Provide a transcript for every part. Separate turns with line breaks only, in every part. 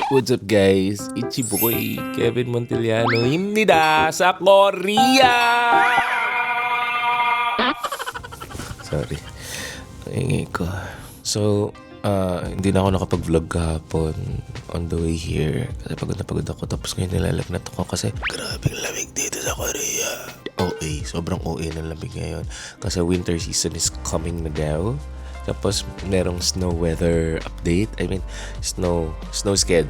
What's up guys? Ichiboy, Kevin Montiliano, himnida sa Korea! Sorry, ang ingay ko. So, hindi na ako nakapag-vlog kahapon on the way here. Kasi pagod na pagod ako. Tapos ngayon nilalagnat ako kasi grabing lamig dito sa Korea. OA, sobrang OA ng lamig ngayon. Kasi winter season is coming na daw. Tapos merong snow weather update. I mean, snow sked.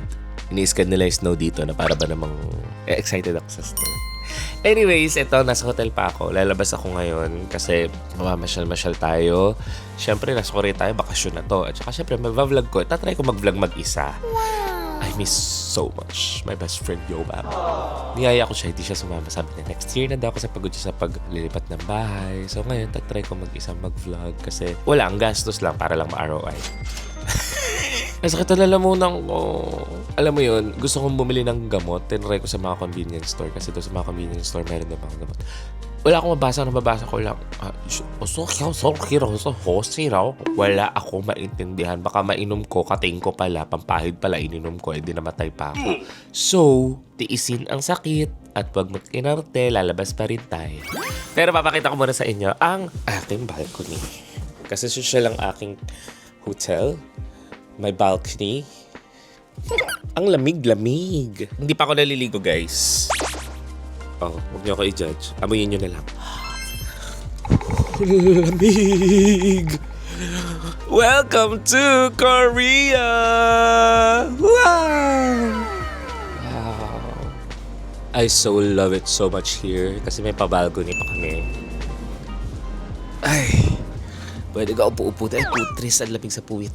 Ini-sked nila yung snow dito na para ba namang excited ako sa snow. Anyways, eto, nasa hotel pa ako. Lalabas ako ngayon kasi mamamasyal-masyal tayo. Siyempre, nasa Korea tayo, bakasyon na to. At saka siyempre, mag-vlog ko. Tatry ko mag-vlog mag-isa. Wow! I miss so much my best friend, Yobab. Niyaya ko siya, hindi siya sumama. Sabi niya, next year na daw kasi pagod siya sa paglilipat ng bahay. So ngayon, tatry ko mag-isa mag-vlog kasi wala, ang gastos lang para lang ma-ROI. Nasakit na lalamunan ko. Alam mo yun, gusto kong bumili ng gamot. Tinry ko sa mga convenience store kasi doon sa mga convenience store meron na mga gamot. Wala akong mabasa ko lang. Wala akong maintindihan. Baka mainom ko, kating ko pala, pampahid pala, ininom ko, edi namatay pa ako. So, tiisin ang sakit at wag mag-inarte, lalabas pa rin tayo. Pero papakita ko muna sa inyo ang aking balcony. Kasi social ang aking hotel. May balcony. Ang lamig-lamig. Hindi pa ako naliligo, guys. Oh, huwag niyo ako i-judge. Amuyin niyo na lang. Lamig! Welcome to Korea! Wow! Wow! I so love it so much here kasi may pa-balcony pa kami. Ay! Pwede ka upo-upo dahil putris ang lamig sa puwit.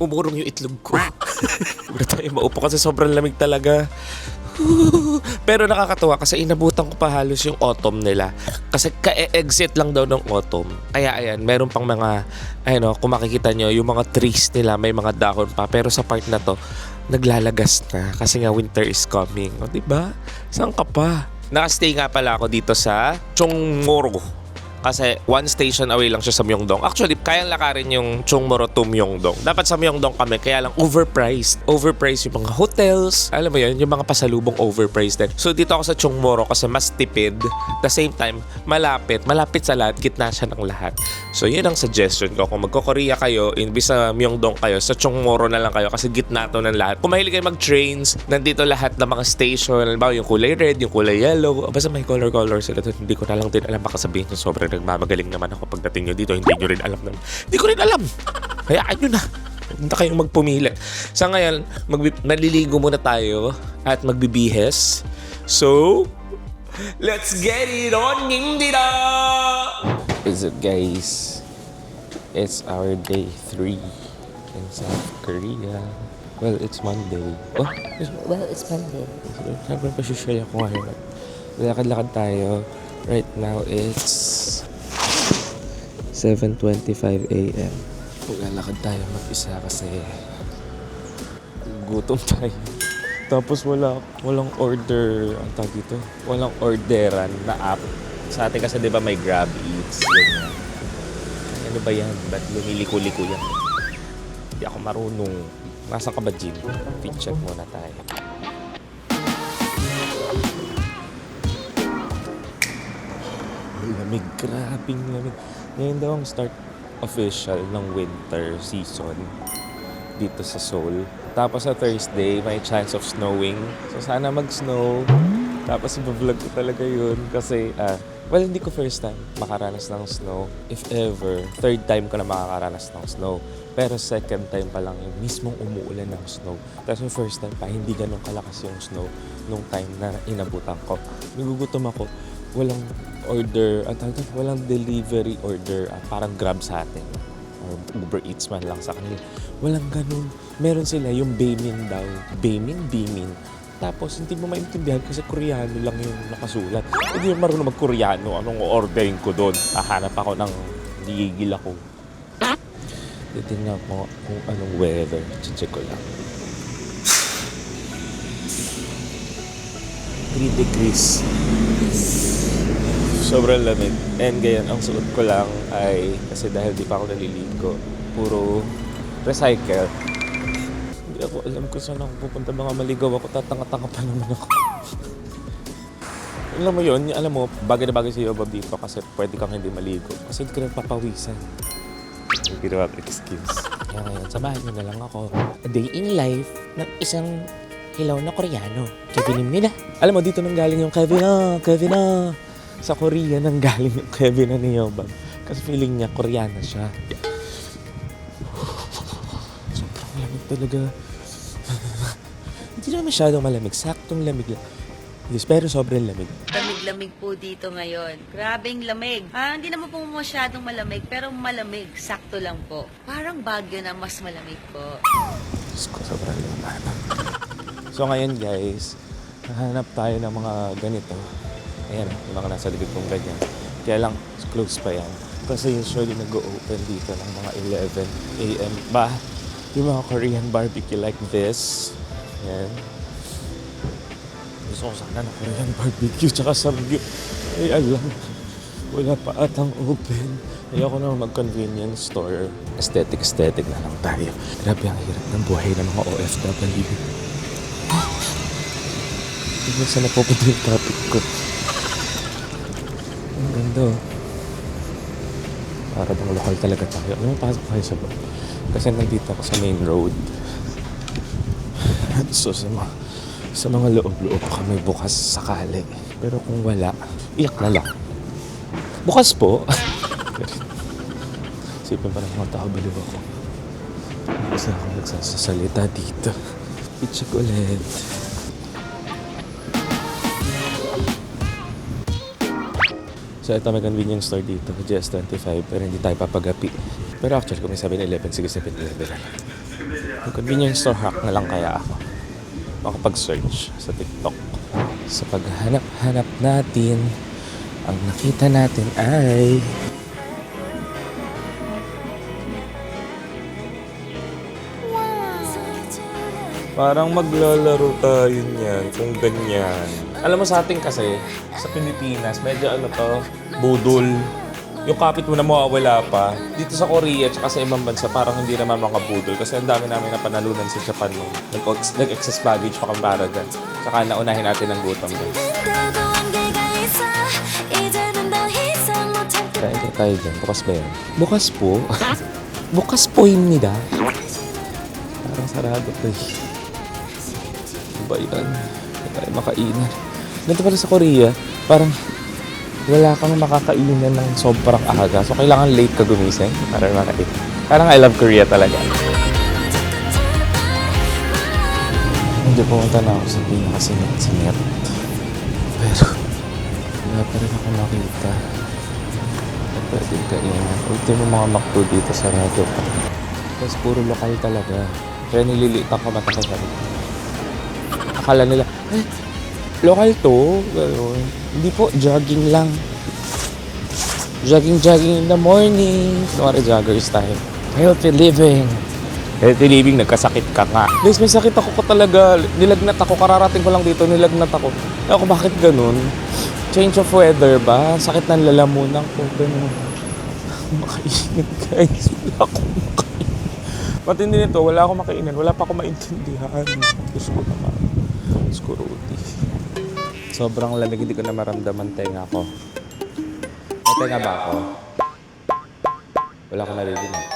Umurong yung itlog ko. Wala tayo maupo kasi sobrang lamig talaga. Pero nakakatuwa kasi inabutan ko pa halos yung autumn nila. Kasi ka-exit lang daw ng autumn. Kaya ayan, meron pang mga, kung makikita nyo, yung mga trees nila may mga dahon pa. Pero sa part na to, naglalagas na. Kasi nga winter is coming. O diba? Saan ka pa? Nakastay nga pala ako dito sa Chongmoro. Kasi one station away lang siya sa Myeongdong. Actually, kayang lakarin yung Chongmoro to Myeongdong. Dapat sa Myeongdong kami, kaya lang overpriced. Overpriced yung mga hotels. Alam mo yun, yung mga pasalubong overpriced din. So dito ako sa Chongmoro kasi mas tipid. At the same time, malapit. Malapit sa lahat, gitna siya ng lahat. So yun ang suggestion ko. Kung magko-Korea kayo, imbis sa Myeongdong kayo, sa Chongmoro na lang kayo kasi gitna to ng lahat. Kung mahilig kayo mag-trains, nandito lahat ng mga station. Halimbawa yung kulay red, yung kulay yellow. Basta may color sila. Hindi ko na lang din alam. Baka sabihin ko sobrang nagmamagaling naman ako pagdating nyo dito. Hindi nyo rin alam naman. Hindi ko rin alam. Hayaan nyo na. Hindi kayong magpumili. Sa ngayon, maliligo muna tayo at magbibihes. So, let's get it on, Nindira! What's up, guys? It's our day 3 in South Korea. Well, it's Monday. Oh,
Well, it's Monday.
sabi pa share ako ngayon. Lakad-lakad tayo. Right now, it's 7:25 a.m. Maglalakad tayo mag-isa kasi gutom tayo. Tapos walang order, ang tawag dito? Walang orderan na app. Sa atin kasi 'di ba may Grab Eats. Ganyan. Ano ba yan? Ba't lumiliko-liko yan? Hindi ako marunong. Nasaan ka ba, Jim? Fit check muna tayo. Lamig, grabing lamig. Ngayon daw ang start official ng winter season dito sa Seoul. Tapos sa Thursday, may chance of snowing. So sana mag-snow. Tapos i-vlog ko talaga yun kasi, well, hindi ko first time makaranas ng snow. If ever, third time ko na makakaranas ng snow. Pero second time pa lang yung mismong umuulan ng snow. Tapos yung first time pa, hindi ganun kalakas yung snow nung time na inabutan ko. Nagugutom ako. Walang order, walang delivery order, parang Grab sa atin or Uber Eats man lang sa kanila. Walang ganun. Meron sila yung Baemin daw. Baemin. Tapos hindi mo maintindihan kasi Koreano lang yung nakasulat. Hindi mo marunong mag-Koreano. Anong orderin ko doon? Hahanap ako ng gigigil ako. Titignan ko kung anong weather. Check ko lang. 3 degrees. Sobrang lamig. And ganyan, ang suot ko lang ay, kasi dahil di pa ako naliligo, puro recycle. Hindi ako alam kung saan ako pupunta. Mga maligaw ako, tatanga-tanga pa naman ako. Alam mo yun, alam mo, bagay na bagay sa iyo dito kasi pwede kang hindi maligo. Kasi hindi ka nang papawisan. Yung ginawa ko excuse. Kaya ngayon, samahan niyo na lang ako. A day in life ng isang hilaw na Koreano. Kevinim nila. Alam mo, dito nang galing yung Kevin. Sa Korea nang galing yung Kevin na ni Yobab. Kasi feeling niya, Koreana siya. Sobrang lamig talaga. Hindi naman masyadong malamig. Saktong lamig lang. Yes, pero sobrang lamig.
Lamig po dito ngayon. Grabing lamig. Hindi naman po masyadong malamig, pero malamig. Sakto lang po. Parang Baguio na mas malamig po.
Diyos ko, sobrang lamig. So ngayon guys, hahanap tayo ng mga ganito. Ayan, yung mga nasa likod kong ganyan. Kaya lang, close pa yan. Kasi usually nag-open dito ng mga 11 a.m. ba? Yung mga Korean barbecue like this. Ayan. Gusto ko sana na Korean barbecue tsaka samgyup. Eh alam, wala pa atang open. Ayoko na mag-convenience store. Aesthetic na lang tayo. Grabe ang hirap ng buhay ng mga OFW. Hindi mo saan napupunta yung topic ko. Ang ganda oh. Para bang lokal talaga tayo. Ano yung pasok tayo sa baba? Kasi nandito ako sa main road. So sa mga loob-loob kami bukas sakali. Pero kung wala, iyak na lang. Bukas po. Sipin pa ng mga tao, baliw ako. Kasi ako nagsasalita dito. I-check ulit. So ito may convenience store dito, GS25, pero hindi tayo papagapi. Pero actually kung may 7-Eleven, sige 7-Eleven. Yung convenience store hack na lang kaya ako. Makapag-search sa TikTok. Sa paghanap-hanap natin, ang nakita natin ay parang maglalaro tayo niyan kung ganyan. Alam mo sa atin kasi, sa Pilipinas, medyo ano to, budol. Yung kapit mo na mawawala pa. Dito sa Korea at sa ibang bansa, parang hindi naman mga budol. Kasi ang dami namin napanalunan sa Japan nung nag-excess baggage pa kang para dyan. Saka naunahin natin ang gutom dyan. Kain tayo dyan. Bukas ba yan? Bukas po? Bukas po yun nila. Parang sarado to eh. Diba yan? Hindi tayo makainan. Ganito pala sa Korea, parang wala kang makakainan ng sobrang aga. So, kailangan late ka gumising para makain. Parang I love Korea talaga. Hindi pumunta na ako sa pinakasinit-sinit. Pero, wala pa rin ako nakita. Pwede kainan. Ultimo mga McDo dito sarado pa. Tapos puro lokal talaga. Kaya nililiit ako mata ko sa rin. Akala nila, lokal to. Gano'n. Hindi po, jogging lang. Jogging in the morning. Kunwari joggers tayo. Healthy living. Healthy living, nagkasakit ka nga. Guys, may sakit ako pa talaga. Nilagnat ako, kararating ko lang dito, nilagnat ako. Ako, bakit ganun? Change of weather ba? Sakit ng lalamunan ko. Ganun. Makainin, guys. Wala akong makainin. Matindi nito, wala akong makainin. Wala pa akong maintindihan. Diyos ko naman. Diyos ko, Rudy. Sobrang lamig, hindi ko na maramdaman tenga ko. May tenga ba ako? Wala ko naririnig.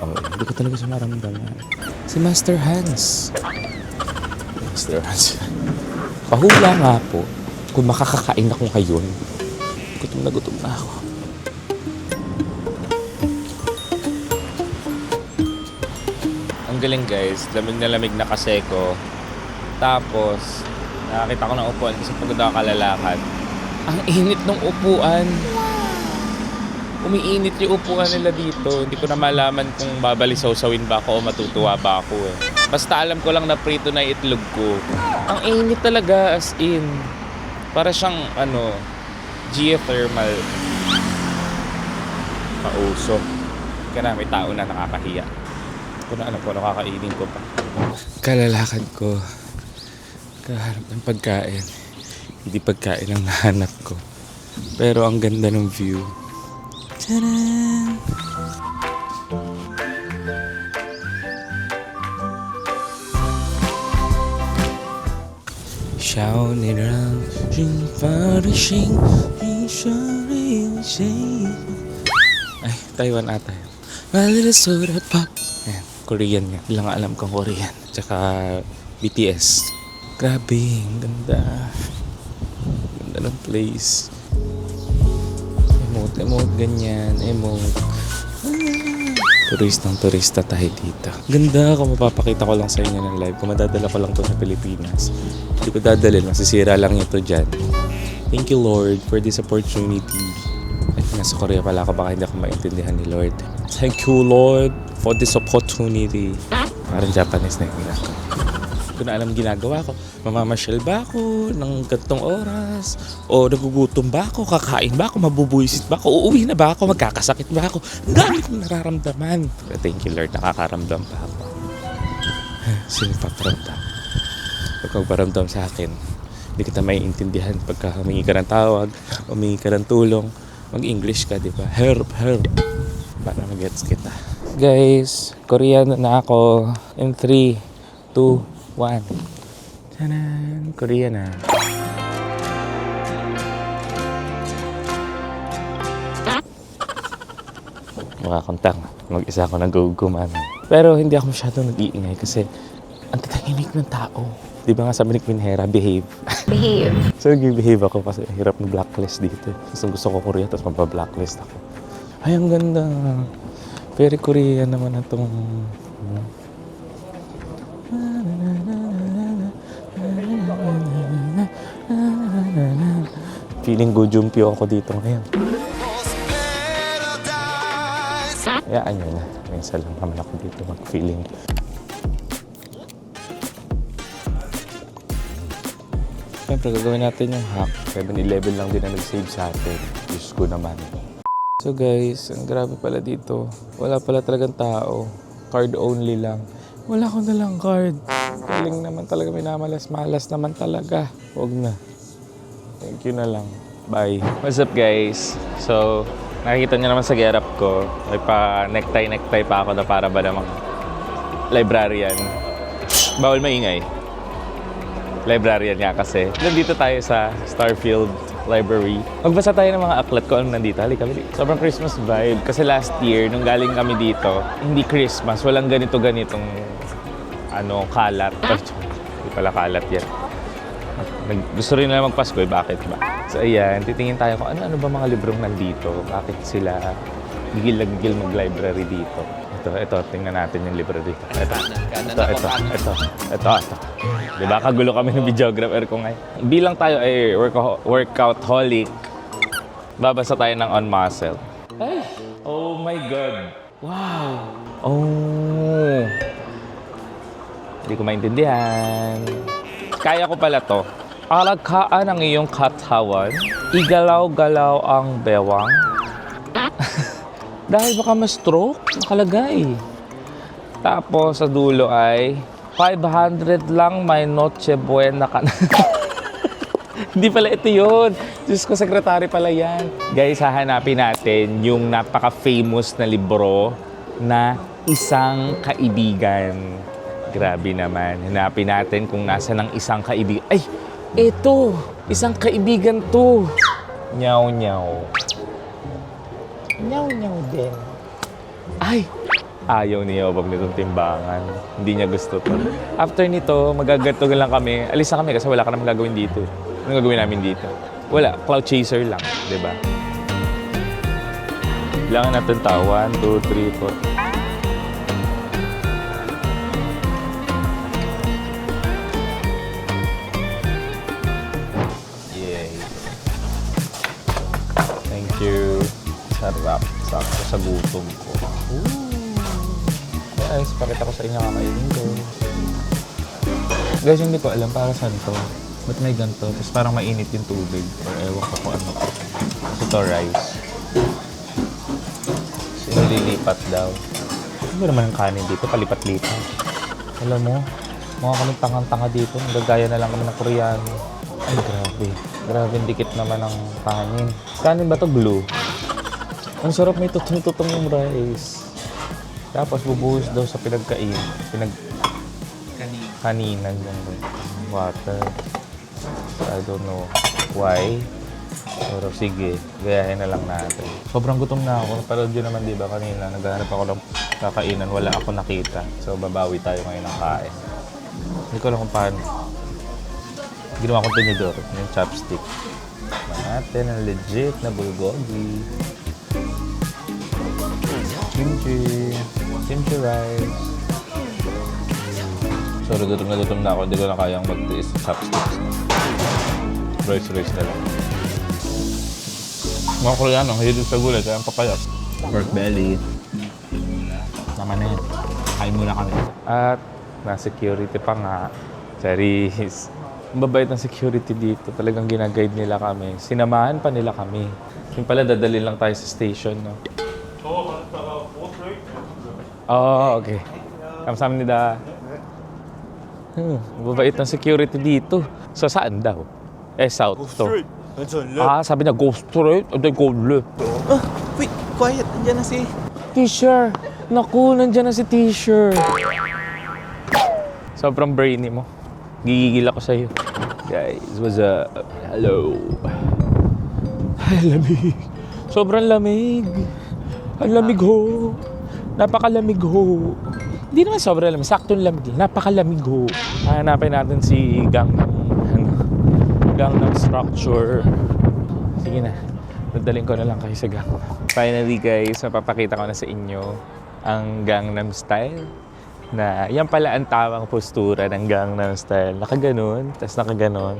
Oh, hindi ko talaga siya maramdaman. Si Master Hans. Master Hans. Pahula nga po. Kung makakakain ako ngayon, gutom na ako. Ang galing guys, lamig na kasi ko. Tapos, nakakita ko ng upuan kasi pagod ako kalalakad. Ang init ng upuan. Umiinit yung upuan nila dito. Hindi ko na malaman kung babalisaw-sawin ba ako o matutuwa ba ako eh. Basta alam ko lang na prito na itlog ko. Ang init talaga as in. Para siyang geothermal. Pauso. Kaya na may tao na nakakahiya. Hindi ko na alam kung ano kakainin ko pa. Kalalakad ko. Kaharap ng pagkain. Hindi pagkain ang nahanap ko. Pero ang ganda ng view. Tadaan! 笑你让心发的心一生一世。Ay, Taiwan ata yun. My little soda pop. Ayan, Korean nga. Hindi lang alam kong Korean. Tsaka BTS. Grabe, ang ganda. Ganda ng place. Emote, ganyan. Emote. Turista tayo dito. Ganda kung mapapakita ko lang sa inyo ng live. Kung madadala ko lang to sa Pilipinas. Hindi ko dadalhin. Masisira lang ito dyan. Thank you, Lord, for this opportunity. Ay, nasa Korea pala ako. Baka hindi ako maintindihan ni Lord. Thank you, Lord, for this opportunity. Parang Japanese na yung ginagawa. Hindi ko na alam ginagawa ko. Mamamasyal ba ako ng gantong oras? O nagugutom ba ako? Kakain ba ako? Mabubuisit ba ako? Uuwi na ba ako? Magkakasakit ba ako? Ang dami kong nararamdaman. Pero thank you, Lord, nakakaramdam pa ako. Sino paparamdam? Pag magparamdam sa akin, hindi kita maiintindihan pagka humingi ka ng tawag, humingi ka ng tulong, mag-English ka, di ba? Help. Para mag-gets kita. Guys, Koreano na ako. In 3, 2, 1. Tanan! Korea na. Makakontang. Mag-isa ako nag-guguman. Pero hindi ako masyadong nag-iingay kasi ang tatahimik ng tao. Di ba nga sabi ni Queen Hera, behave.
Behave.
So nag-behave ako kasi hirap ng blacklist dito. Gusto ko Korea tapos magpa-blacklist ako. Ay, ang ganda. Very Korean naman na itong... Feeling gujumpyo ako dito ngayon. Hayaan nyo na. Minsan lang naman ako dito mag-feeling. Siyempre, gagawin natin yung hack. 7-11 lang din na nag-save sa atin. Diyos ko naman. So guys, ang grabe pala dito. Wala pala talagang tao. Card only lang. Wala ko nalang card. Galing naman talaga, minamalas-malas naman talaga. Huwag na. Thank you na lang. Bye. What's up guys? So, nakikita niyo naman sa getup ko. May pa necktie pa ako na para ba namang librarian. Bawal maingay. Librarian nga kasi. Nandito tayo sa Starfield Library. Magbasa tayo ng mga aklat ko. Ano nandito? Halika. Sobrang Christmas vibe. Kasi last year, nung galing kami dito, hindi Christmas. Walang ganitong kalat. Hindi pala kalat yan. Gusto rin nila magpasko eh. Bakit ba? So ayan, titingin tayo kung ano ba mga librong nandito. Bakit sila gigil na gigil mag-library dito. Ito, tingnan natin yung libro dito. Ito. Diba, kagulo kami ng videographer ko ngayon. Bilang tayo ay workout-holic, babasa tayo ng On Muscle. Ay! Oh my God! Wow! Oh! Hindi ko maintindihan. Kaya ko pala to. Alagkaan ang iyong katawan, igalaw-galaw ang bewang. Dahil baka ma-stroke, nakalagay. Tapos sa dulo ay 500 lang, may Noche Buena ka na. Hindi pala ito yun. Diyos ko, sekretary pala yan. Guys, hahanapin natin yung napaka-famous na libro na Isang Kaibigan. Grabe naman. Hanapin natin kung nasa ng isang kaibigan. Ay! Ito! Isang kaibigan to! Nyaw-nyaw. Nyaw-nyaw din. Ay! Ayaw niya wag nitong timbangan. Hindi niya gusto to. After nito, magagatog lang kami. Alis na kami kasi wala ka naman gagawin dito. Anong gagawin namin dito? Wala. Cloud chaser lang. Diba? Bilangan natin tao. 1, 2, 3, 4. Sarap. Sakto sa gutom ko. Guys, pakita ko sa inyo kakainin ko. Guys, hindi ko alam para saan to. Ba't may ganito? Tapos parang mainit yung tubig. Or ewan ko kung ano. Ito rice. Sinililipat daw. Ano ba naman ang kanin dito? Palipat-lipat. Alam mo, mga kami tangang-tanga dito. Nagagaya na lang kami ng Koreano. Ay, grabe. Grabe, dikit naman ang kanin. Kanin ba to? Blue. Ang sarap, may tutong-tutong yung rice. Tapos bubuhos daw sa kaninan yung water.
I don't know why. Pero sige, gayahin na lang natin. Sobrang gutom na ako. Napanood yun naman, di ba, kanina. Naghahanap ako ng kakainan. Wala ako nakita. So, babawi tayo ngayon ng kain. Hindi ko alam kung paano. Ginawa kong tinidor, yung chopstick. Natin ang legit na bulgogi. Kimchi. Kimchi rice. Sorry, gutom na ako. Hindi ko na kayang magtiis sa chopsticks. Rice na lang. Mga Koreano, hilig sa gulay, kaya ang papayat. Pork belly. Naman na yun. Kain muna kami. At na-security pa nga. Charis. Ang babait ng security dito. Talagang ginaguide nila kami. Sinamahan pa nila kami. Yung pala, dadali lang tayo sa station, no? Oh, okay. Kamsahamnida. Babait ng security dito. So, saan daw? South to. Sabi niya, go straight. Go left.
Wait, quiet. Andiyan na si...
Teacher! Naku, nandyan na si teacher. Sobrang brainy mo. Gigigil ako sa'yo. Guys, what's up? Hello. Ay, lamig. Sobrang lamig. Ang lamig ho. Napakalamig ho. Hindi naman sobrang lamig. Saktong lamig. Napakalamig ho. Hanapin natin si Gangnam Structure. Sige na. Dadaling ko na lang kayo sa Gangnam. Finally guys, mapapakita ko na sa inyo ang Gangnam Style. Na yan pala ang tamang postura ng Gangnam Style. Nakaganon, tas nakaganon.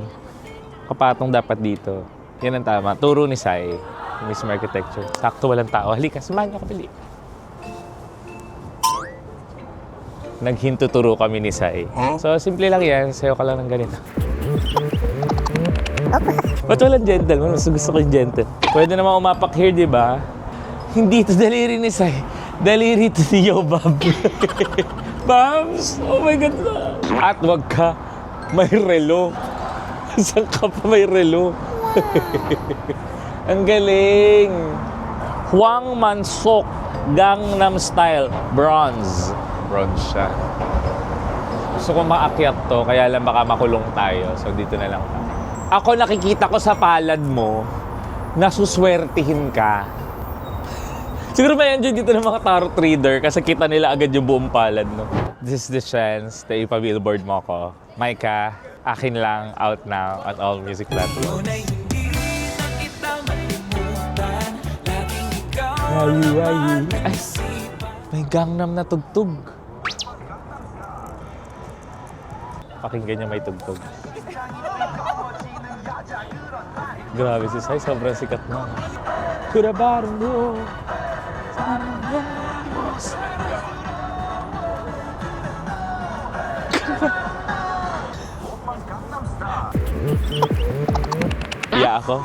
Kapatong dapat dito. Yan ang tama. Turo ni Sai, Miss Architecture. Sakto walang tao. Halika, samahan niyo ako pili. Naghintuturo kami ni Sai. So, simple lang yan. Sayo ka lang ng ganito. Ba't walang gentleman? Mas gusto ko yung gentle. Pwede naman umapak here, di ba? Hindi ito daliri ni Sai. Daliri ito ni Yo Bob. Bams! Oh my God! At wag ka, may relo. Saan ka pa may relo? Ang galing! Hwang Mansok, Gangnam Style, bronze. Bronze siya. Gusto ko maakyat to, kaya lang baka makulong tayo. So dito na lang tayo. Ako nakikita ko sa palad mo, nasuswertihin ka. Siguro may enjoy dito ng mga tarot reader kasi kita nila agad yung buong palad, no? This is the chance na ipa-billboard mo ko. Maika, akin lang, out now at all music platforms. Ay, may Gangnam na tugtog. Pakinggan niya may tugtog. Grabe si Sai, sobrang sikat na. Kurabarong mo. Iya ako.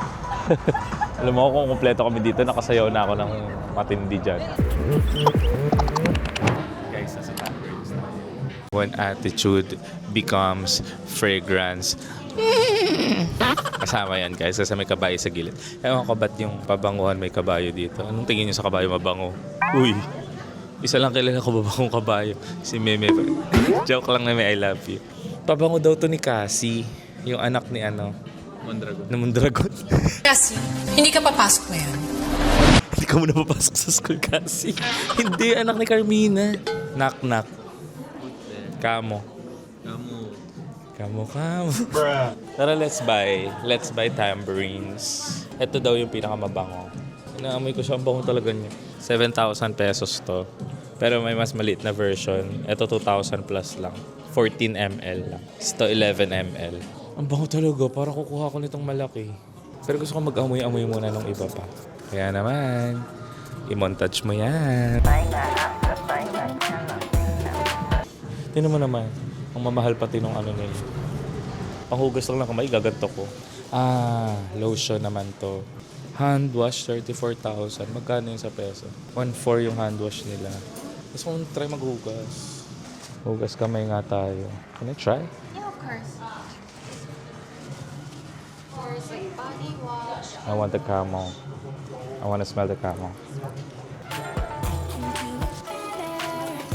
Alam mo kung kumpleto kami dito, nakasayaw na ako ng matindi dyan. Guys, nasa tappers na. When attitude becomes fragrance. Kasama yan guys, kasi may kabayo sa gilid. Ewan ko ba't yung pabanguhan may kabayo dito. Anong tingin nyo sa kabayo mabango? Uy, isa lang kilala ko babangong kabayo. Si Meme. Joke lang na may I love you. Pabango daw to ni Cassie, yung anak ni ano? Mondragon. Na Mondragon.
Kasi, hindi ka papasok ngayon.
Hindi ka muna papasok sa school, Cassie. Hindi, anak ni Carmina. Knock, knock. Kamo. Kamo. Tara, let's buy. Let's buy tambourines. Ito daw yung pinakamabango. Inaamoy ko siya, ang bango talaga niya. 7,000 pesos to. Pero may mas maliit na version. Ito 2,000 plus lang. 14 ml lang. Ito 11 ml. Ang bango talaga. Para kukuha ko nitong malaki. Pero gusto ko mag-amoy-amoy muna ng iba pa. Kaya naman, i-montage mo yan. Tingnan mo naman. Ang mamahal pati nung ano nila. Panghugas lang ng kamay, gaganto ko. Lotion naman to. Hand wash, 34,000. Magkano yun sa peso? 1,400 yung hand wash nila. Gusto kong try maghugas. Hugas kamay nga tayo. Can I try?
Yeah, of course. Of course, like body wash.
I want the camel. I want to smell the camel.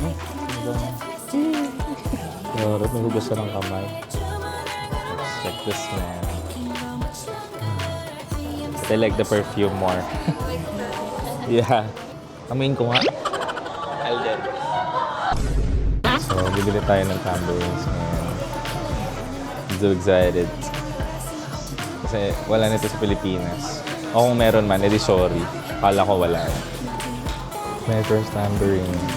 May hugas na ng kamay. Let's check this man. I like the perfume more. Yeah. Amin ko nga. Alden. So, bibili tayo ng tambourines ngayon. I'm so excited. Kasi wala nito sa Pilipinas. O kung meron man, edi sorry. Kala ko wala. My first tambourines.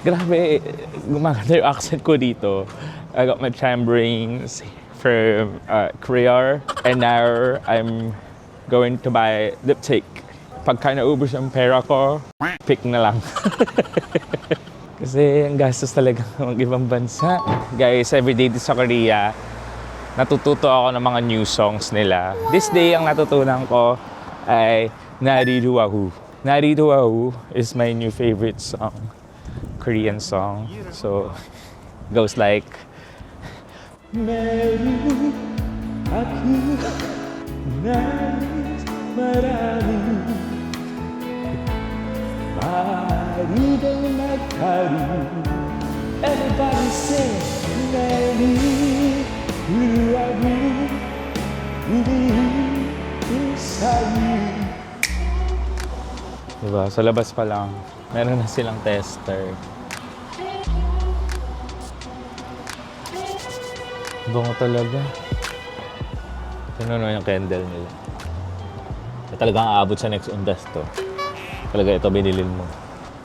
Grabe, gumaganda yung accent ko dito. I got my tambourines from Korea. And now, I'm going to buy lipstick. Pagka naubos ang pera ko, pick na lang. Kasi ang gastos talaga ng ibang bansa. Guys, everyday dito sa Korea, natututo ako ng mga new songs nila. This day, ang natutunan ko ay Nariruahu. Nariruahu is my new favorite song. Korean song. So, goes like Meru aku nangis marami Mari dengan haru Everybody say Nariruahu Diba? Sa labas pa lang, meron na silang tester. Bango talaga. Tignan mo yung candle nila. Talagang aabot sa next undas to. Talaga ito binilin mo.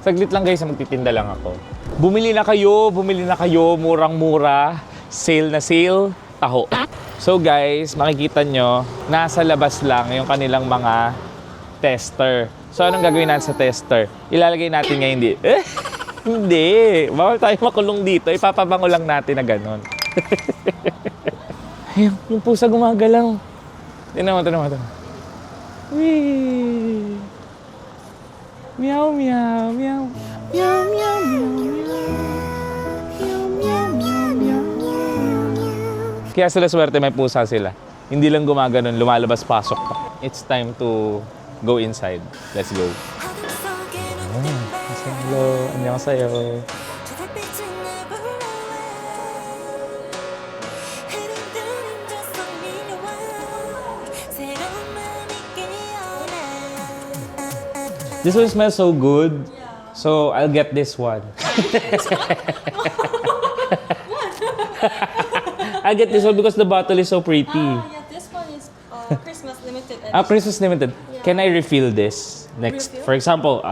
Saglit lang guys, magtitinda lang ako. Bumili na kayo, murang-mura. Sale na sale, taho. So guys, makikita nyo, nasa labas lang yung kanilang mga tester. So anong gagawin natin sa tester? Ilalagay natin ngayon hindi. Hindi. Bawal tayo makulong dito. Ipapabango lang natin na gano'n. Ayun, yung pusa gumagalaw. Tignan mo. Wee! Meow, meow, meow. Meow, meow, meow, meow. Meow, meow, meow, meow. Kaya sila swerte may pusa sila. Hindi lang gumaganon, lumalabas-pasok pa. It's time to go inside. Let's go. Hello, 안녕하세요. This one smells so good. So I'll get this one. I'll get this one because the bottle is so pretty.
Yeah, this one is Christmas limited edition.
Christmas limited. Can I refill this next?
Refill?
For example,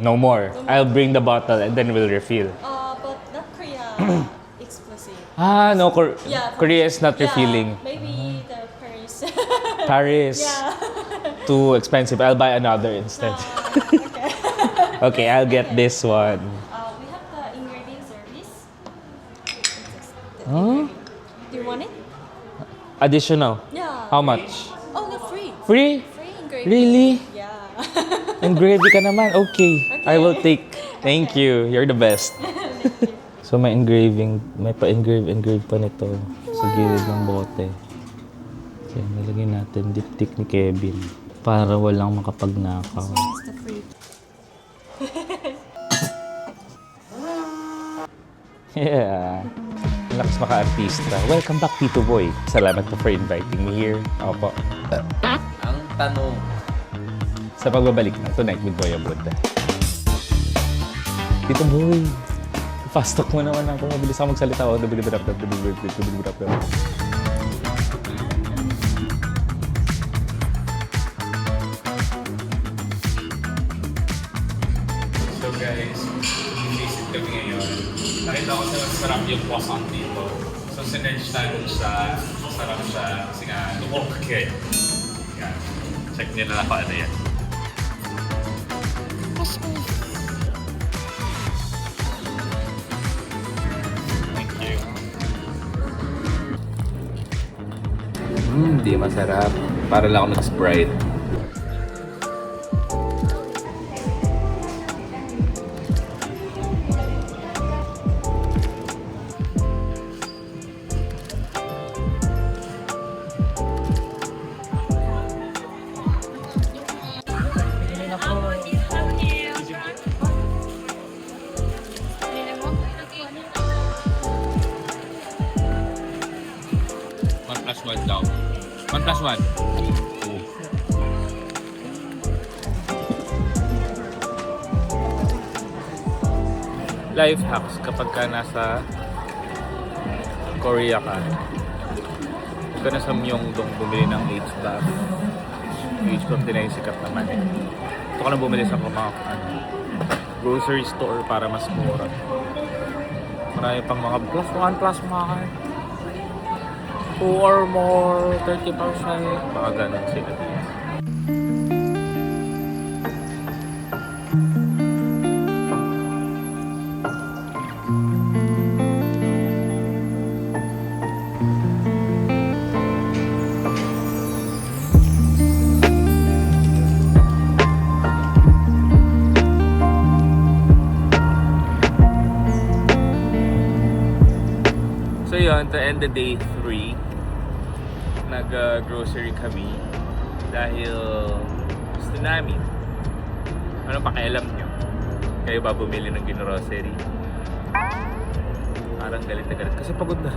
no more. I'll bring the bottle and then we'll refill.
But not Korea exclusive.
No,
Yeah,
Korea is not
Yeah,
refilling.
maybe the Paris.
Paris,
Yeah.
too expensive. I'll buy another instead. Okay, I'll get this one.
We have the ingredient service.
Huh?
Do you want it?
Additional.
Yeah.
How much?
Oh, no, free.
Free?
Free ingredient.
Really?
Yeah.
Engravy ka naman. Okay. I will take. Thank you. You're the best. So may engraving, may pa-engrave pa nito sa gilid ng bote. So nilagay natin diptyque ni Kevin para walang makapagnakaw.
It's the free.
Yeah. Lakas maka-artista. Welcome back, Tito Boy. Salamat po for inviting me here. Opo.
Ang tanong,
Sa pagbabalik ng Tonight with Boy Abud. Tito Boy, fast talk mo naman ako. Mabilis ako magsalita. Oh, So guys, visit kami ngayon. Nakita ko sa masarap yung croissant dito. So sinerge natin siya. Masarap siya kasi nga lumok kayo. Yan. Check nyo na ako ano yan. Thank you.
Hindi masarap. Para lang ako nag-Sprite.
One plus one daw. 1 plus 1. Life hacks kapag ka nasa Korea ka. Huwag ka na sa Myeongdong bumili ng H-Bath. Yung H-Bath din ay sikat naman eh. Ito ka na bumili sa grocery store para mas mura. Marami pang mga plus 1 plus 1. 2 or more, 30%. Baka ganun sila. So yun, to end the day 3, nag-grocery kami dahil gusto namin. Ano pakialam nyo? Kayo ba bumili ng grocery? Parang galit na galit kasi pagod na.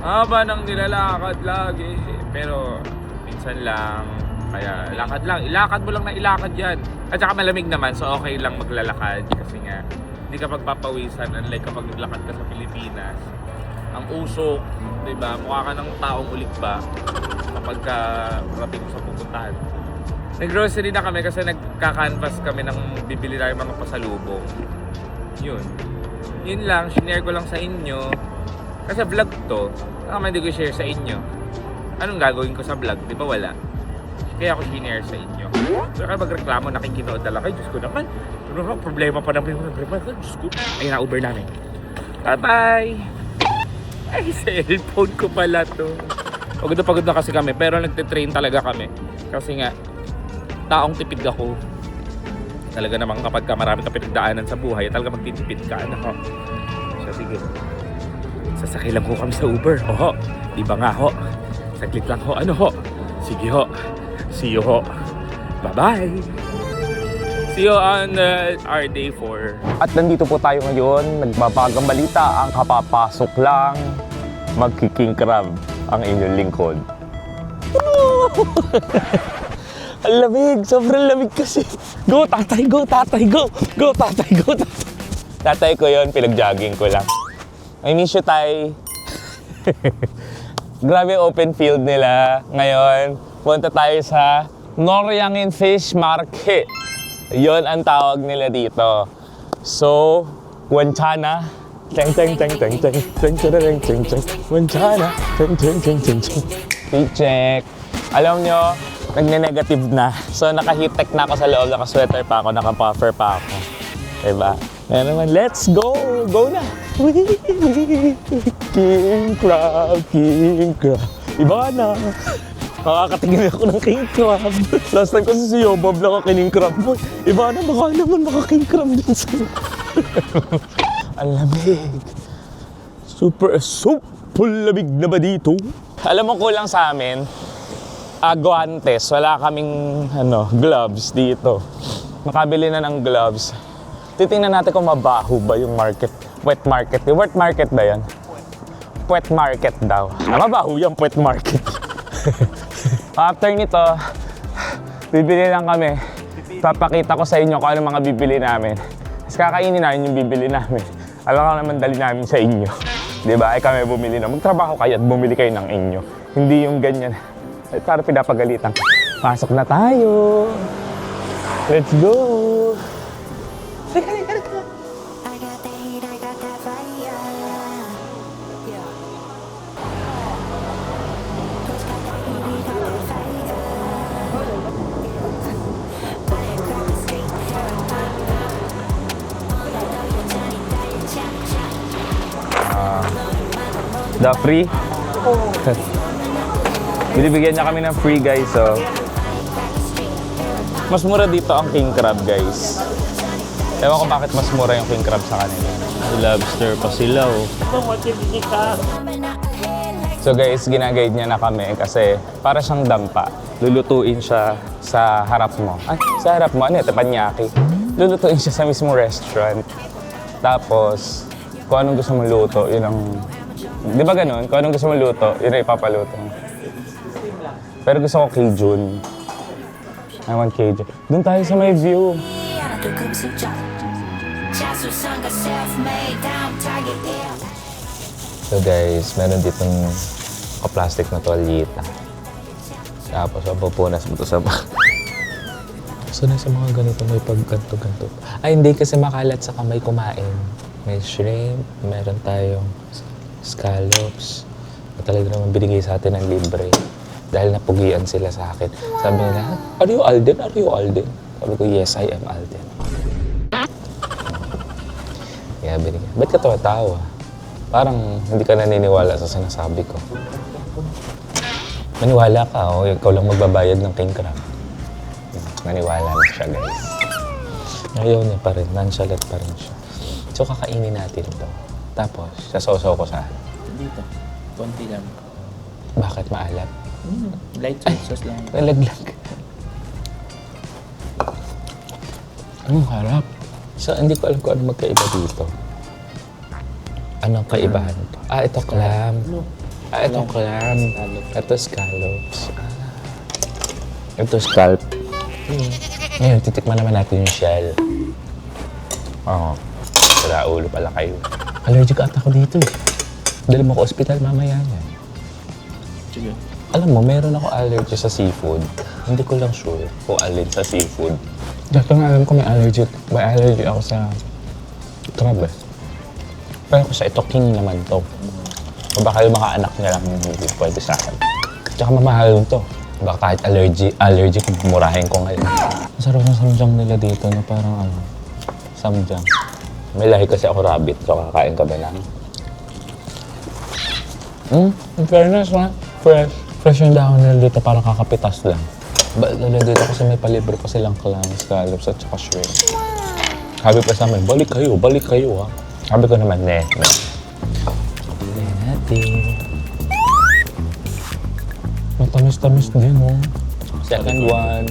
Haba nang nilalakad lagi. Pero minsan lang, kaya lakad lang. Ilakad mo lang na ilakad yan. At saka malamig naman, so okay lang maglalakad. Kasi nga, hindi ka pagpapawisan unlike kapag naglakad ka sa Pilipinas. Ang usok, diba? Mukha ka ng taong ulit ba kapag ka rating mo sa pupuntahan. Nag-grocery na kami kasi nagka-canvas kami ng bibili na yung mga pasalubong. Yun. Yun lang, shinare ko lang sa inyo. Kasi vlog to, naman hindi ko share sa inyo. Anong gagawin ko sa vlog? Di ba wala? Kaya ako shinare sa inyo. Pero kayo magreklamo, nakikinood na lang kayo. Diyos ko naman. Ano problema pa naman yung problema ko. Diyos ko. Ayun na, Uber namin. Bye-bye! Ay, cellphone ko pala to. Pagod na kasi kami, pero nagte-train talaga kami. Kasi nga, taong tipid ako. Talaga namang kapag ka marami ka pinagdaanan sa buhay, talaga magtitipid ka. Ano ho? So, sige. Sasakay lang ho kami sa Uber. Oho, di ba nga ho? Saglit lang ho. Ano ho? Sige ho. See you ho. Bye-bye! See you on our day 4.
At nandito po tayo ngayon, nagbabagang balita, ang kapapasok lang, magkiking crab ang inyong lingkod. Ang lamig, sobrang lamig kasi. Go tatay, go tatay, go! Go tatay, go tatay. Tatay ko yun, pinag-jogging ko lang. I miss you, tay. Grabe open field nila. Ngayon, punta tayo sa Noryangin Fish Market. Yon ang tawag nila dito. So, Wanchana. Cheng cheng cheng cheng cheng cheng cheng cheng cheng. Wanchana. Cheng cheng cheng cheng cheng. I-check. Alam nyo, nagne-negative na. So, naka-heat-tech na ako sa loob. Naka-sweater pa ako, naka-puffer pa ako. Diba? Kaya naman, let's go! Go na! King crab, king crab. Iba na. Makakatingin ako ng king crab. Last time kasi si Yobob naka-king crab mo. Iba na, baka naman maka-king crab din sa'yo. Ang lamig. Super lamig na ba dito? Alam mo, kulang sa amin, guantes. Wala kaming gloves dito. Makabili na ng gloves. Titingnan natin kung mabaho ba yung market. Wet market. Yung wet market ba yan? Wet market daw. Mabaho yung wet market. After nito, bibili lang kami. Papakita ko sa inyo kung ano mga bibili namin. Tapos kakainin namin yung bibili namin. Alam ko naman dali namin sa inyo. Diba? Ay kami bumili na. Magtrabaho kayo at bumili kayo ng inyo. Hindi yung ganyan. Ay, para pinapagalitan. Pasok na tayo. Let's go. Teka. The free? Binibigyan niya kami ng free, guys, so. Mas mura dito ang king crab, guys. Ewan ko bakit mas mura yung king crab sa kanila. Lobster pa sila, oh. So guys, ginaguide niya na kami kasi para siyang dampa. Lulutuin siya sa harap mo. Ay, sa harap mo? Ano ito? Teppanyaki. Lulutuin siya sa mismong restaurant. Tapos, kung anong gusto mong luto, yun ang... Di ba ganun? Kung anong gusto mong luto, yun ang ipapaluto mo. Pero gusto ko Cajun. I want Cajun. Doon tayo sa may view. So guys, meron ditong ka-plastic na toalyeta. Tapos, pupunas mo ito sa So, sa mga ganito, may pagganto-ganto. Ay, hindi kasi makalat sa kamay kumain. May shrimp, meron tayong scallops. Na talaga naman binigay sa atin ng libre. Dahil napugian sila sa akin. Sabi nila, are you Alden? Are you Alden? Sabi ko, yes, I am Alden. Kaya binigay. Ba't ka tawa-tawa? Parang hindi ka naniniwala sa sinasabi ko. Maniwala ka, oh. Ikaw lang magbabayad ng king crab. Naniwala na siya, guys. Ayaw niya pa rin. Nonchalant pa rin siya. So, kakainin natin ito. Tapos, sasaw-saw ko saan?
Dito. Konti lang.
Bakit maalat?
Light soy sauce lang.
Nalaglag. Ang harap. So, hindi ko alam kung ano magkaiba dito. Anong kaibahan ito? Ah, ito clam. Ah, ito clam. Ito scallops. Ito scalp. Ngayon, titikman naman natin yung shell. Oo. Sira ulo pala kayo. Allergic ata ako dito eh. Dali mo ko ospital mamaya yan.
Sige.
Alam mo, meron ako allergy sa seafood. Hindi ko lang sure kung alin sa seafood. Dati nga alam ko may allergy ako sa crab eh. Pero sa ito, king naman to. O baka yung mga anak niya lang hindi pwede sa akin. Tsaka mamahal to. Baka kahit allergy murahin ko ngayon. Masarap ng samjang nila dito na parang ano, samjang. May lahi kasi ako rabbit, so kakain ka ba na? In fairness ha, fresh. Fresh yung dahon nila dito, parang kakapitas lang. Ba't nila dito kasi may palibre pa silang clams, scallops at saka shrimp. Sabi pa sa amin, balik kayo ha. Sabi ko naman, ne. Pili natin. Matamis-tamis din, oh. Second one.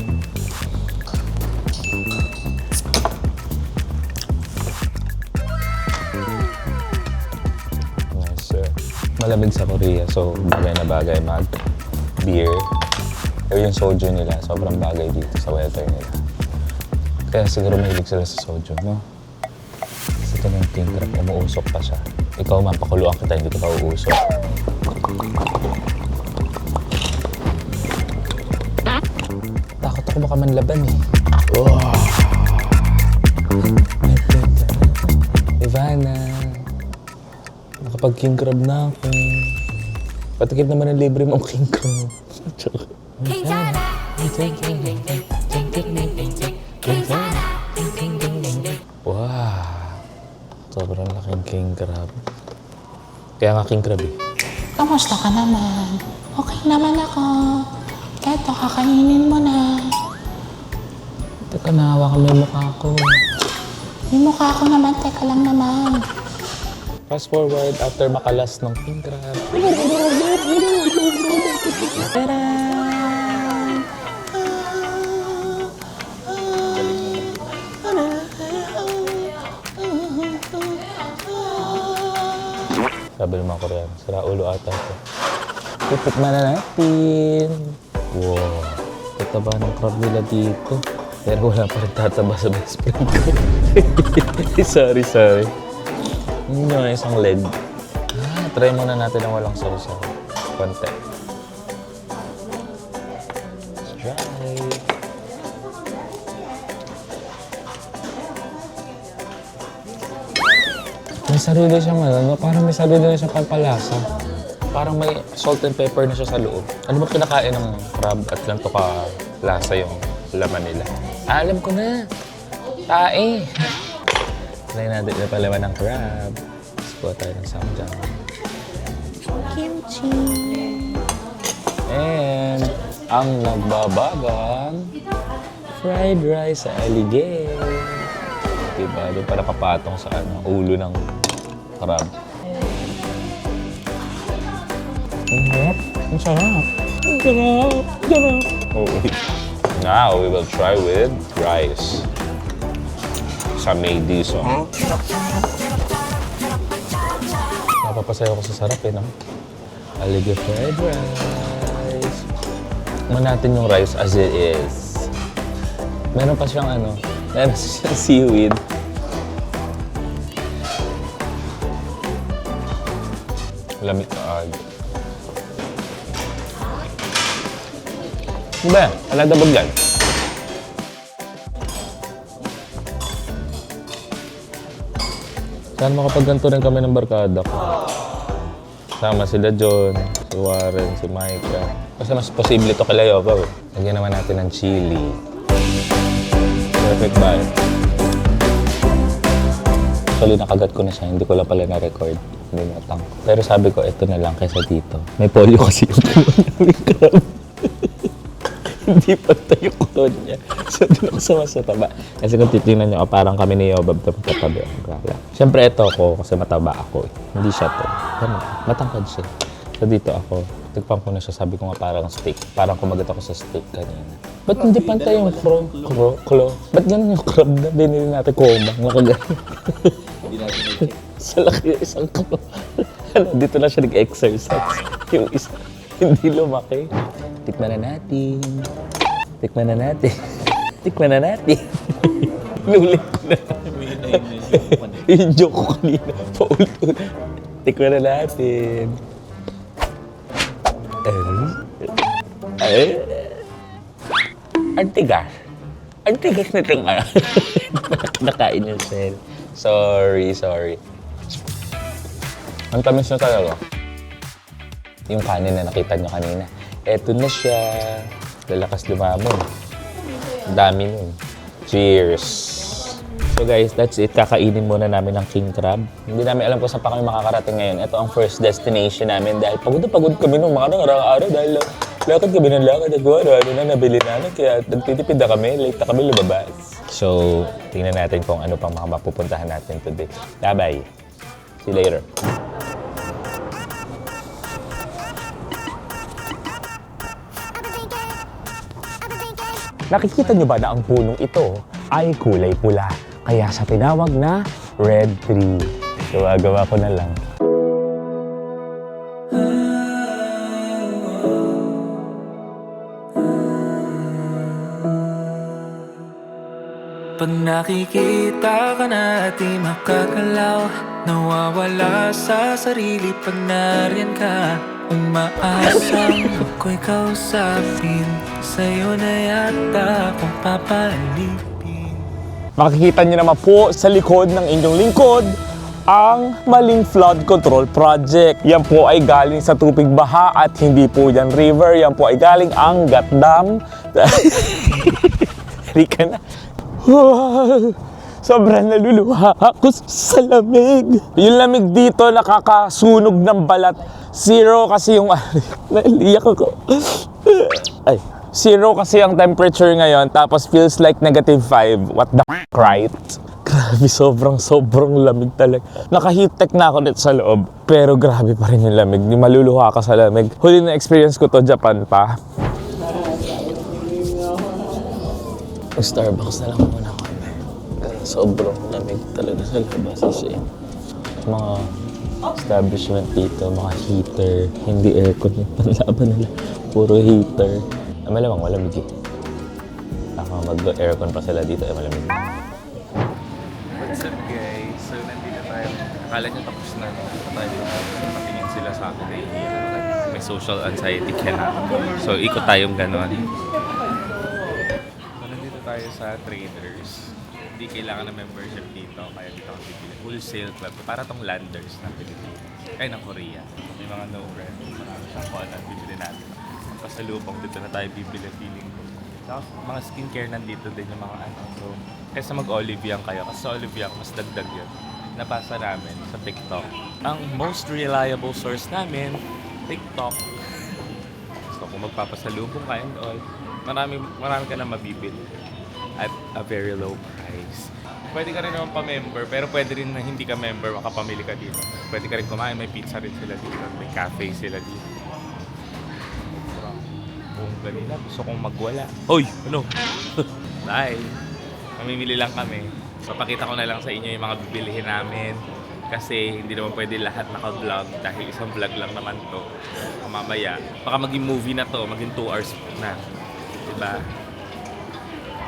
Nice, sir. Malamig sa Korea, so bagay na bagay mag-beer. Pero yung soju nila, sobrang bagay dito sa weather nila. Kaya siguro mahilig sila sa soju, no? Kasi ito yung king crab, umuusok pa siya. Ikaw man, pakuluan kita, hindi ka pa uusok. Takot ako baka manlaban eh. Wow! Ivana! Nakapag-king crab na ako. Patikip naman ang libre mong king crab. Wow! Sobrang laking king crab. Kaya nga king crab eh.
Kamusta ka naman? Okay naman ako. Eto, kakainin mo na.
Teka, nahawakan mo yung mukha ko.
Yung mukha ko naman, teka lang naman.
Fast forward after makalas ng king crab. Sabi ng mga Koreano, sira ulo ata ito. Titikman na natin. Wow, tataba ng crab nila dito. Pero wala pa rin tataba sa best friend ko. Sorry. Yun yung isang leg. Try muna natin ang walang sari-sari. Konti. Let's try. May sarili siyang ano, parang may sarili na siyang pampalasa. Parang may salt and pepper na siya sa loob. Ano ba kinakain ng crab at ganito ka lasa yung laman nila? Ah, alam ko na. Tae. Try natin na palaman ng crab. Let's kuha tayo ng samjang.
Kimchi.
And ang nagbabagang fried rice sa Aligay. Diba? Doon para kapatong sa ulo ng crab. Ang sarap. Ang sarap. Ang sarap. Ang sarap. Oh, now we will try with rice. Sa Maydiso. Napapasayo ko sa sarap eh, no? Aligay fried rice. tikman natin yung rice as it is. Meron pa siyang meron siyang seaweed. Lamig ka agad. Ano ba yan? Aladabag yan. Saan makapagganto rin kami ng barkada ko? Sama sila John, si Warren, si Micah. Kasi mas posible ito kay Layoba. Lagyan naman natin ng chili. Perfect ba? Actually, nakagat ko na siya. Hindi ko lang pala na-record. Hindi natang. Pero sabi ko, ito na lang kaysa dito. May polio kasi yung kulon namin crab. Hindi pantay yung kulon niya. So, doon ako sa mas mataba. Kasi kung titignan niyo, parang kami ni Yobab na magkatabi. Siyempre, ito ako kasi mataba ako. Hindi siya to. Matangkad siya. So, dito ako. Tigpang ko na siya. Sabi ko nga parang steak. Parang kumagat ako sa steak kanina. Ba't hindi pantay yung claw? Ba't ganun yung crab na binili natin kumang? Nakagano.
Hindi natin i-check.
Sa laki yung isang claw. Dito na siya nag-exercise. Yung isa, hindi lumaki. Tikman na natin. Tikman na natin. Tikman na natin. Nulit ko na. Yung joke ko kanina. Paulit-ulit. Tikman na natin. Ang tigas. Ang tigas na itong nakain yung cell. Sorry. Ang tamis na talaga. Yung kanin na nakita nyo kanina. Eto na siya. Lalakas lumamon. Ang dami nun. Cheers! So guys, that's it. Kakainin muna namin ng king crab. Hindi namin alam kung saan pa kami makakarating ngayon. Ito ang first destination namin dahil pagod na pagod kami nung mga araw-araw dahil lakad kami ng lakad at ano na nabili namin kaya nagtitipid na kami, late na kami lumabas. So, tingnan natin kung ano pang mga mapupuntahan natin today. Bye-bye! See you later! Nakikita niyo ba na ang punong ito ay kulay pula? Kaya sa tinawag na red tree. Gawa-gawa ko na lang.
Pag nakikita ka na di makagalaw, nawawala sa sarili pag nariyan ka. Umaasang ako'y kausapin, sa'yo na yata kung papalipin.
Makikita niyo naman po sa likod ng inyong lingkod ang maling flood control project. Yan po ay galing sa tubig baha at hindi po yan river. Yan po ay galing Angat Dam. Hindi ka na. Sobrang naluluha ako sa lamig. Yung lamig dito nakakasunog ng balat. Zero kasi yung... Naiiyak ako. Ay. Zero kasi ang temperature ngayon tapos feels like -5. What the f***, right? Grabe, sobrang lamig talaga. Naka-heat tech na ako dito sa loob. Pero grabe pa rin yung lamig. Maluluha ka sa lamig. Huli na experience ko to, Japan pa. Starbucks na lang muna kami. Sobrang lamig talaga sa labas kasi mga establishment dito, mga heater, hindi aircon yung panlaban nila. Puro heater. Malamang malamig eh. Ako mag-aircon pa sila dito, malamig.
What's up guys? So nandito tayo. Akala nyo tapos na. Tayo patingin sila sa akin na may social anxiety ka na. So ikot tayong ganon. So nandito tayo sa Traders. Hindi kailangan ng membership dito. Kaya dito ang bibili. Wholesale club. Para tong Landers ng Pilipinas. Ay, ng Korea. May mga no-brand. Marami siyang kung ano bibili natin. Pasalubong dito na tayo bibili feeling ko. Tapos mga skincare nandito din yung mga ano. So, kaysa mag-Oliviang kayo. Kasi sa Oliviang, mas dagdag yun. Nabasa namin sa TikTok. Ang most reliable source namin, TikTok. So, kung magpapasalubong ka and all, marami ka na mabibili at a very low price. Pwede ka rin naman pa-member, pero pwede rin na hindi ka member, makapamili ka dito. Pwede ka rin kumain, may pizza rin sila dito, may cafe sila dito. Buong kanina, gusto kong magwala. Hoy! Ano? Dahil, mamimili lang kami. Papakita ko na lang sa inyo yung mga bibilihin namin. Kasi hindi naman pwede lahat naka-vlog dahil isang vlog lang naman to. Mamaya, baka maging movie na to, maging 2 hours na. Diba?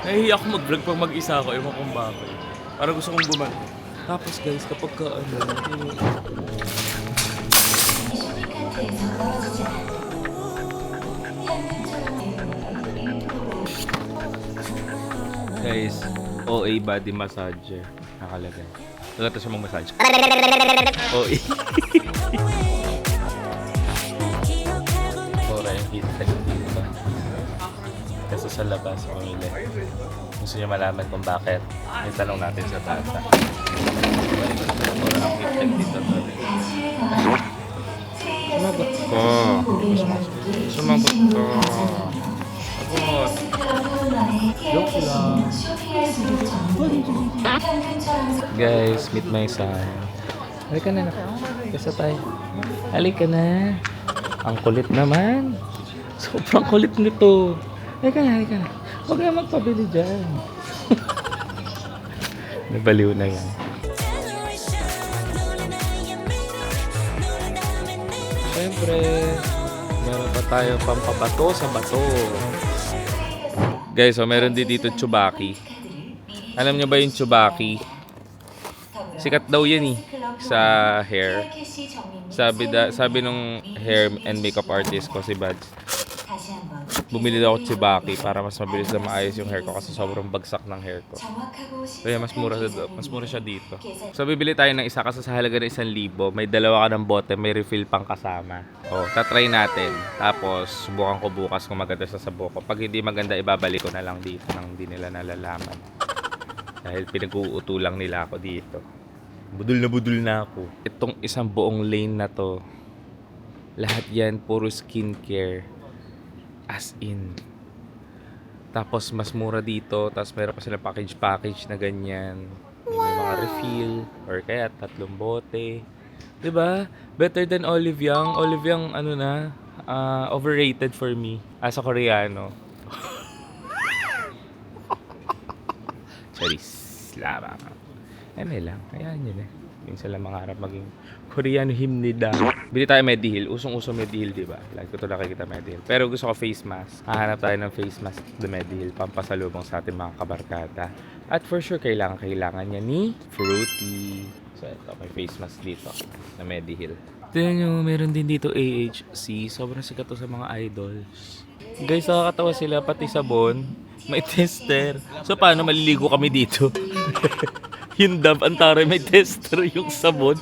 Nahihiya ako mag-vlog pag mag-isa ako, ewan kong bakit. Parang gusto kong bumalik. Tapos guys, kapag ka guys, OA body massager nakalagay. Nagata siya mag-massage. OA. Pura yung kita dito. Kasi sa labas, pamili. Gusto niyo malaman kung bakit? May tanong natin sa tasa. Pura ang kita dito. Sumagot ko. Sumagot ko. Sagot. Joke lang. Guys, meet my son. Halika na. Kasa tayo. Halika na. Ang kulit naman. Sobrang kulit nito. Halika na. Huwag na magpabili dyan. Nabaliw na yan. Siyempre, meron pa tayo pampabato sa bato. Guys, so meron din dito Tsubaki. Alam niyo ba yung Tsubaki? Sikat daw yan sa hair. Sabi nung hair and makeup artist ko si Bads. Bumili daw ako Tsubaki para mas mabilis na maayos yung hair ko kasi sobrang bagsak ng hair ko. Kaya mas mura siya dito. So bibili tayo ng isa kasi sa halaga ng 1,000, may dalawa ka ng bote, may refill pang kasama. Tatry natin. Tapos subukan ko bukas kung maganda sa sabo ko. Pag hindi maganda, ibabalik ko na lang dito nang hindi nila nalalaman. Dahil pinag-uutulang nila ako dito. Budol na ako. Itong isang buong lane na to, lahat yan puro skincare. As in. Tapos mas mura dito. Tapos meron pa sila package na ganyan. May mga refill. Or kaya 3 bote. Diba? Better than Olive Young. Olive Young overrated for me. As a Koreano. Charis. Lara. May lang. Ayan yun eh. Minsan lang mangarap maging Koreano himnida. Bili tayo Mediheal. Usong-uso Mediheal, di ba? Like ko ito nakikita Mediheal. Pero gusto ko face mask. Hahanap tayo ng face mask na Mediheal. Pampasalubong sa ating mga kabarkada. At for sure, kailangan niya ni Fruity. So ito, may face mask dito na Mediheal. Tignan nyo, meron din dito AHC. Sobrang sikat to sa mga idols. Guys, nakakatawa sila. Pati sabon. May tester. So paano maliligo kami dito? Yung Dove Antara may tester yung sabon.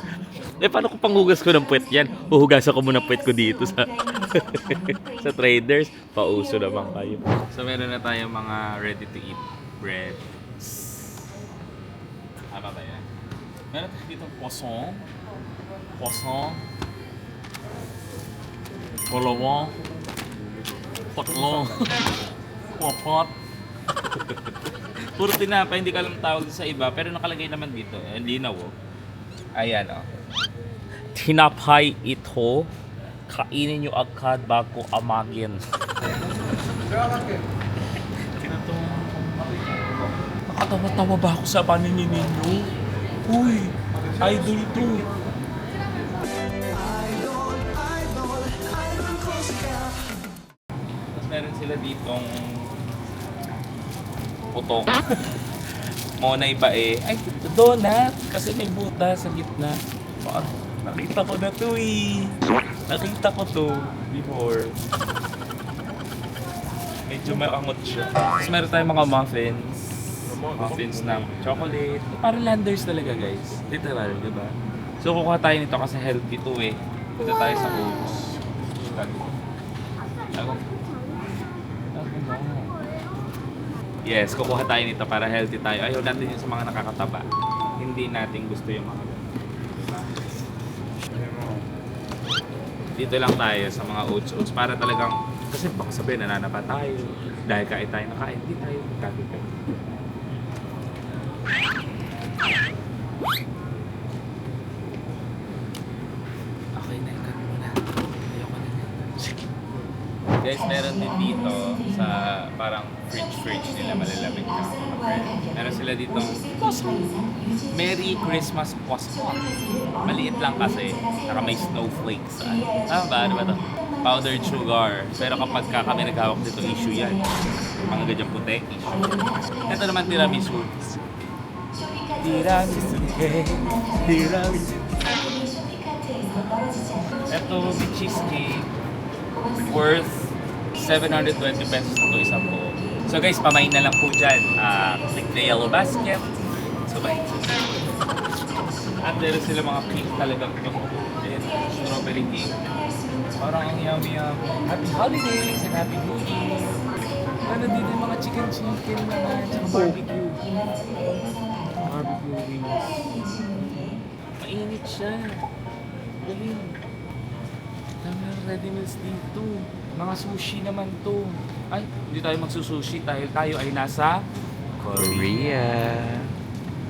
Paano kung panghugas ko ng puwet yan? Huhugasan ko muna puwet ko dito sa sa Traders. Pauso naman kayo. So meron na tayong mga ready to eat bread. Apa ba yan? Meron tayo dito poisson. Polawang. Potlong. Popot. Puro tinapay, hindi ka lang tawag sa iba. Pero nakalagay naman dito. Linaw oh. Ayan oh. Tinapay ito. Kainin nyo agad bago amagin. Nakatawa-tawa ba ako sa paningin ninyo? Uy, idol to. Tapos meron sila ditong putok. Mona iba eh. Ay, donut. Kasi may butas sa gitna. Nakita ko na to eh. Nakita ko to before. Medyo maangot siya. Tapos meron tayong mga muffins. Muffins na chocolate. Parang Landers talaga guys. Literal, diba? So kukuha tayo nito kasi healthy to eh. Punta tayo sa oats. Yes, kukuha tayo nito para healthy tayo. Ayaw natin yung sa mga nakakataba. Hindi natin gusto yung mga diba? Dito lang tayo sa mga oats para talagang, kasi baka sabihin nananaba tayo. Dahil kain tayo na kain, hindi tayo magkakita. Okay na, ikat muna. Ayoko na yan. Guys, meron din dito sa parang fridge nila malalamig na. Meron sila dito Merry Christmas Croissant. Maliit lang kasi. Saka may snowflakes. Tama ba? Ano ba ito? Powdered sugar. Pero kapag kami naghawak dito, issue yan. Mga ganyang puti, issue. Ito naman tiramisu. Tiramisu. Tiramisu. Ito, may cheesecake. Worth 720 pesos ito isang buo. So guys, pamain na lang po dyan. Click the yellow basket. So bye. At meron sila mga cake talagang ayan, strawberry cake. Parang ang yummy. Happy holidays and happy new year. Ano dito yung mga chicken naman. Tsaka barbecue. Barbecue wings. Mainit siya. Galing. Dami ng ready meals dito. Mga sushi naman to. Ay, hindi tayo magsusushi dahil tayo ay nasa Korea.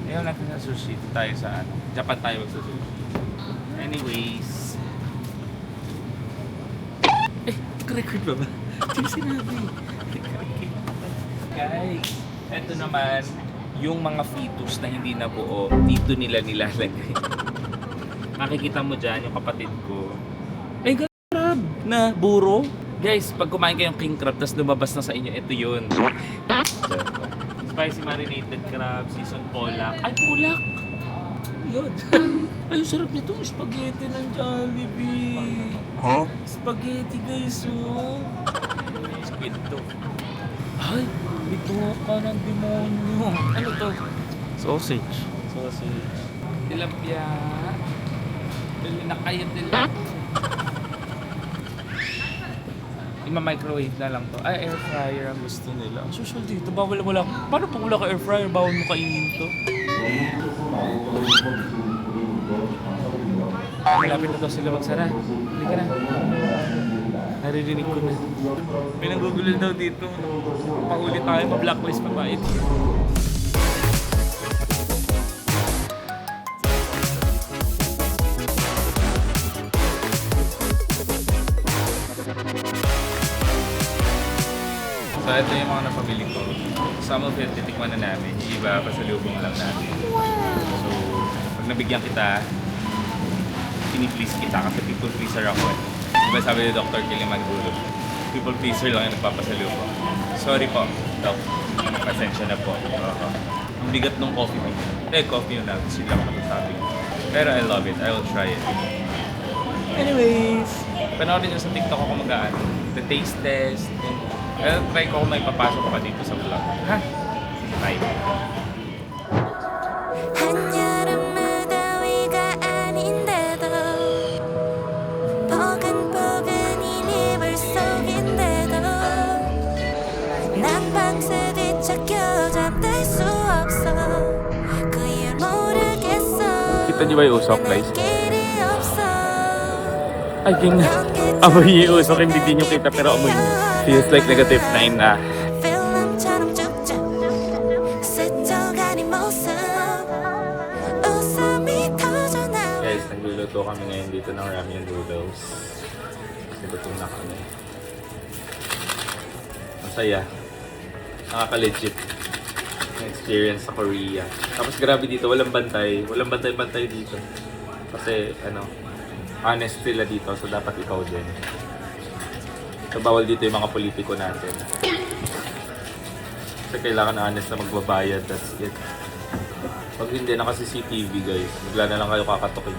Ayaw natin sa sushi. Tayo sa Japan tayo magsusushi. Anyways. Record ba ba? Hindi sinabi. Guys, eto naman yung mga fetus na hindi na buo. Dito nila nilalagay. Makikita mo dyan yung kapatid ko. Ay, crab na buro. Guys, pag kumain kayong king crab tapos lumabas na sa inyo, ito yun. Spicy marinated crab, seasoned polak. Ay, polak! Yun. Ay, sarap nito. Spaghetti ng Jollibee. Huh? Spaghetti, guys, oh. Squid to. Ay, ito ka ng demonyo. Ano to? Sausage. Tilapia. Dali na kayo tilapia. Ima-microwave na lang to. Ay, air fryer ang gusto nila. Ang social dito, bawal mo lang. Paano pag wala ka air fryer, bawal mo kainin to? Malapit na daw sila magsara. Hindi ka na. Naririnig ko na. May nanggugulo daw dito. Pahuli tayo, ma-blacklist pa ba ito? So ito yung mga napamili ko. Some of it, titikman na namin. Yung iba, pasalubong lang namin. So, pag nabigyan kita, pini-please kita kasi people pleaser ako eh. Diba sabi ni Dr. Kelly Magdulo, people pleaser lang yung nagpapasalubong. Sorry po, Doc. Pasensya na po. Ang bigat ng coffee mo. Coffee yun na. Gusto lang ako sabi. Pero I love it. I will try it. Anyways, panoorin nyo sa TikTok ako mag-aan. The taste test. I'll try ko kung may papasok pa dito sa vlog. Ha? Sige, bye.
한여름 무더위가 아닌데도 포근포근인 이불 속인데도 난 밤새 뒤척여 잠들 수 없어 그 이유 모르겠어
Kita niyo ba yung usok, guys?
길이 없어
I think amoy yung usok, hindi din nyo kita pero amoy nyo. Feels like negative 9 na.
필름처럼 쭉쭉 스쳐가는 모습 웃음이 터져 나와
Guys, nagluluto kami ngayon dito ng ramen noodles. Kasi gutom na kami. Masaya. Nakaka-legit yung experience sa Korea. Tapos grabe dito, walang bantay. Walang bantay-bantay dito. Kasi honest sila dito, so dapat ikaw din. So bawal dito yung mga politiko natin. Kasi kailangan honest na magbabayad, that's it. Pag hindi, naka-CCTV guys, bigla na lang kayo kakatukin.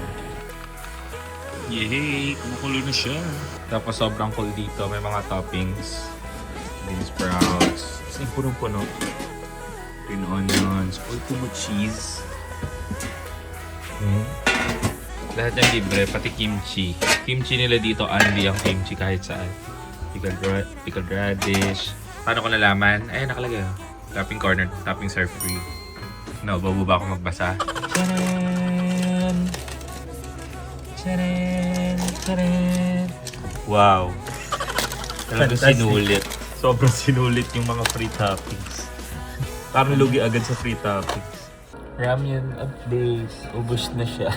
Yay! Kumukulo na siya. Tapos sobrang cool dito, may mga toppings. Bean sprouts. Kasi punong-puno. Green onions, all too much cheese. Lahat yung libre, pati kimchi. Kimchi nila dito, only ang kimchi kahit saan. Pickled radish. Paano ko nalaman? Ay, nakalagay. Topping corner, topping serve free. No, bababa ako magbasa. Tcharan! Tcharan! Tcharan! Wow! Talagang sinulit. Sobrang sinulit yung mga free toppings. Parang lugi agad sa free toppings. Ramen updates. Ubus na siya.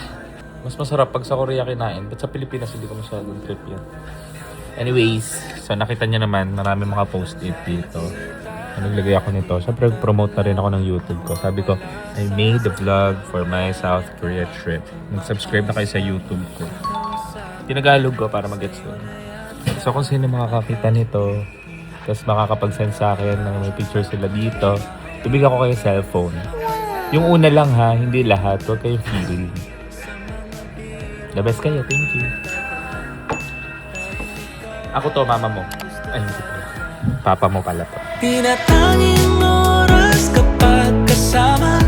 Mas masarap pag sa Korea kinain. But sa Pilipinas hindi ko masyadong trip yan. Anyways, so nakita niyo naman marami mga post-it dito. naglagay ako nito. Siyempre, promote na rin ako ng YouTube ko. Sabi ko, I made a vlog for my South Korea trip. Mag-subscribe na kayo sa YouTube ko. Tinagalog ko para mag-gets doon. So, kung sino makakakita nito, tapos makakapag-send sa akin ng may picture sila dito, ibigay ko kayo cellphone. Yung una lang ha, hindi lahat. Huwag kayong feeling. The best kayo. Thank you. Ako to, mama mo. Ay, hindi pala. Papa mo pala to.
Tinatanging oras kapag kasama